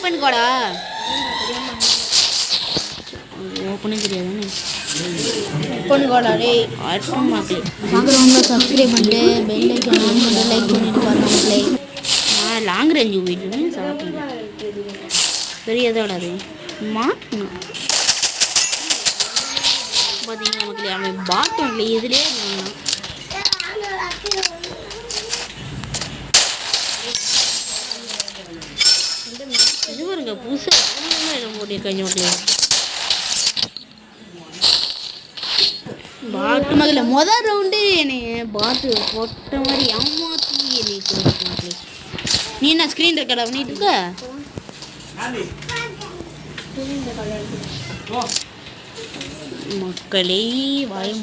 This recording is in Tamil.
ஓப்பன் கோடா ஓப்பனே தெரியாதானே ஓப்பன் கோடா டேய் ஆட்டும் மக்களே பார்க்குறவங்க சப்ஸ்கிரைப் பண்ணிட்டு பெல் ஐக்கான் ஆன் பண்ணிட்டு லைக் பண்ணிட்டு பாருங்க மக்களே. நான் லாங் ரேஞ்சு போயிட்டு சாப்பிட்டேன் பெரியதோட அது மாட்டணும் பார்த்தீங்கன்னா மக்களே அவன் பாட்டும் இல்லை இதுலேயே இருந்தான் இது பாருங்க புதுசாக இடம் போட்டிருக்காங்க மக்களே பாட்டு மகள மொதல் ரவுண்டு என்னைய பாட்டு போட்ட மாதிரி ஏமாற்றி என்னை மக்களே. நீ என்ன ஸ்க்ரீன் ரெக்கார்ட் பண்ணிட்டு இருக்க மக்களே வாய்